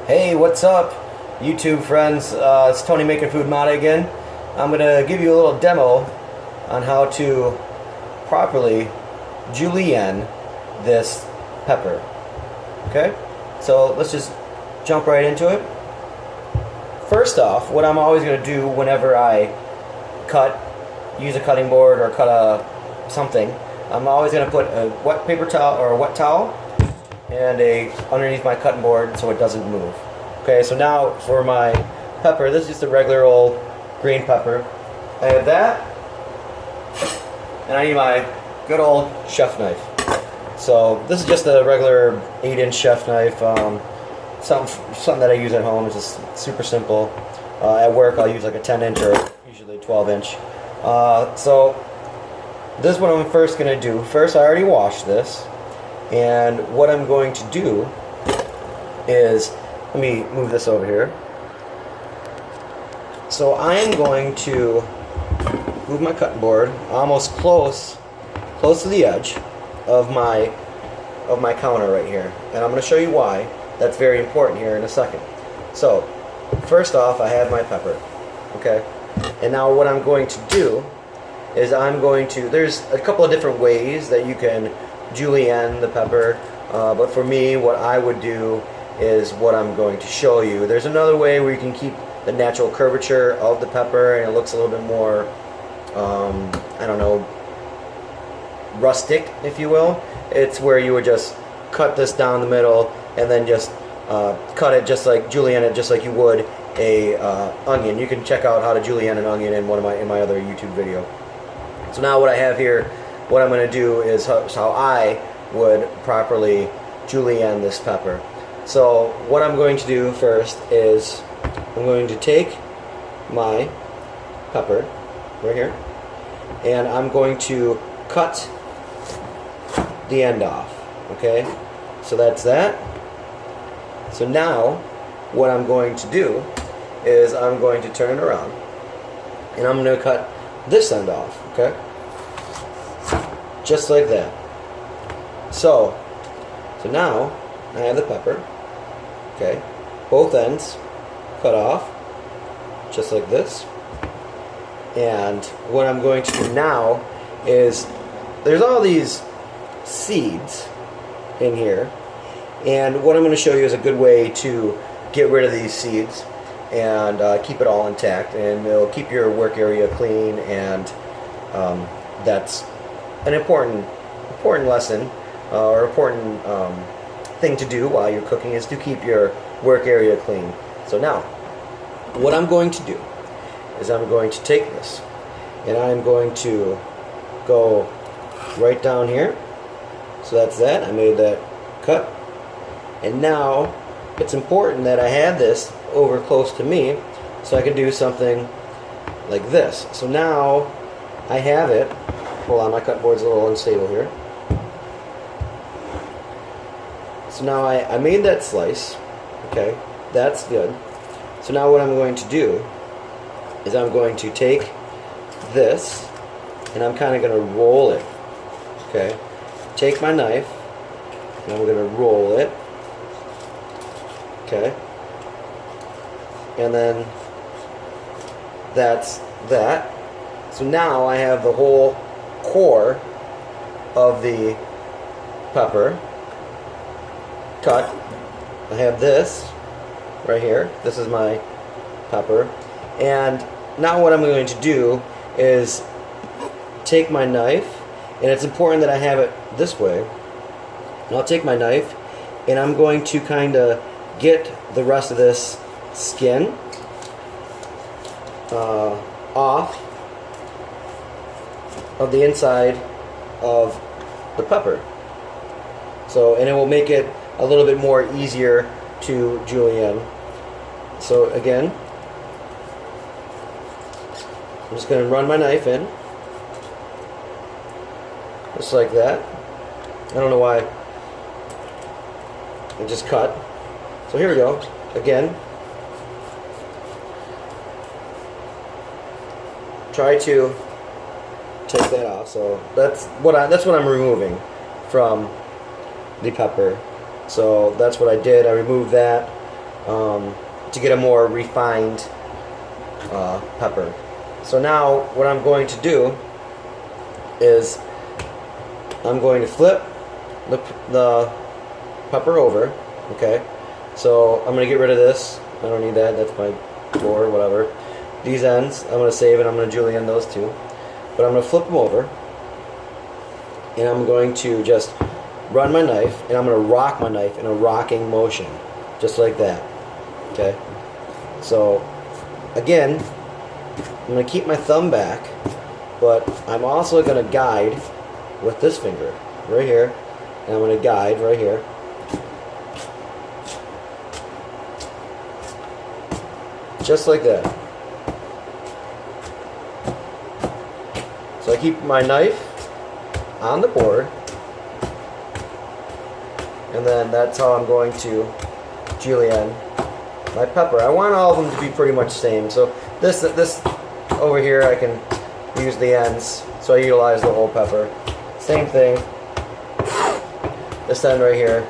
Hey, what's up, YouTube friends? It's Tony making Food Mata again. I'm going to give you a little demo on how to properly julienne this pepper. Okay? So let's just jump right into it. First off, what I'm always going to do whenever I use a cutting board or cut something, I'm always going to put a wet paper towel or a wet towel and underneath my cutting board so it doesn't move. Okay, so now for my pepper, this is just a regular old green pepper. I have that, and I need my good old chef knife. So this is just a regular 8-inch chef knife, something that I use at home. It's just super simple. At work I'll use like a 10-inch or usually 12-inch. So this is what I'm first going to do. First, I already washed this. And what I'm going to do is, let me move this over here. So I'm going to move my cutting board almost close to the edge of my counter right here. And I'm going to show you why that's very important here in a second. So first off, I have my pepper. Okay? And now what I'm going to do is there's a couple of different ways that you can julienne the pepper, but for me what I would do is what I'm going to show you. There's another way where you can keep the natural curvature of the pepper and it looks a little bit more I don't know, rustic, if you will. It's where you would just cut this down the middle and then just cut it just like julienne it just like you would a onion. You can check out how to julienne an onion in my other YouTube video. So now what I have here, what I'm going to do is how I would properly julienne this pepper. So what I'm going to do first is I'm going to take my pepper right here and I'm going to cut the end off. Okay, so that's that. So now what I'm going to do is I'm going to turn it around and I'm going to cut this end off. Okay, just like that. So now I have the pepper. Okay, both ends cut off just like this. And what I'm going to do now is there's all these seeds in here, and what I'm going to show you is a good way to get rid of these seeds and keep it all intact, and it'll keep your work area clean, and that's an important lesson or important thing to do while you're cooking, is to keep your work area clean. So now what I'm going to do is I'm going to take this and I'm going to go right down here. So that's that. I made that cut, and now it's important that I have this over close to me so I can do something like this. So now I have it. Hold on, my cut board's a little unstable here. So now I made that slice. Okay, that's good. So now what I'm going to do is I'm going to take this and I'm kind of going to roll it. Okay, take my knife and I'm going to roll it. Okay, and then that's that. So now I have the whole core of the pepper cut. I have this right here. This is my pepper. And now what I'm going to do is take my knife, and it's important that I have it this way. And I'll take my knife and I'm going to kind of get the rest of this skin off of the inside of the pepper. So, and it will make it a little bit more easier to julienne. So again, I'm just going to run my knife in, just like that. I don't know why I just cut. So here we go. Again, try to take that off. So that's what I'm removing from the pepper. So that's what I did. I removed that. to get a more refined pepper. So now what I'm going to do is I'm going to flip the pepper over. Okay, so I'm going to get rid of this. I don't need that. That's my board, whatever. These ends, I'm going to save it. I'm going to julienne those too. But I'm going to flip them over, and I'm going to just run my knife, and I'm going to rock my knife in a rocking motion, just like that. Okay. So again, I'm going to keep my thumb back, but I'm also going to guide with this finger right here, and I'm going to guide right here. Just like that. So I keep my knife on the board, and then that's how I'm going to julienne my pepper. I want all of them to be pretty much the same. So this over here, I can use the ends, so I utilize the whole pepper. Same thing. This end right here.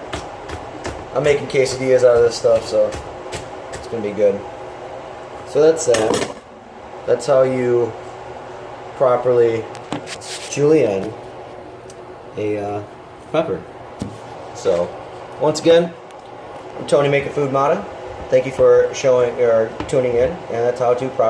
I'm making quesadillas out of this stuff, so it's gonna be good. So that's that. That's how you properly julienne a pepper. So once again, I'm Tony Making Food Mata. Thank you for showing or tuning in, and that's how to properly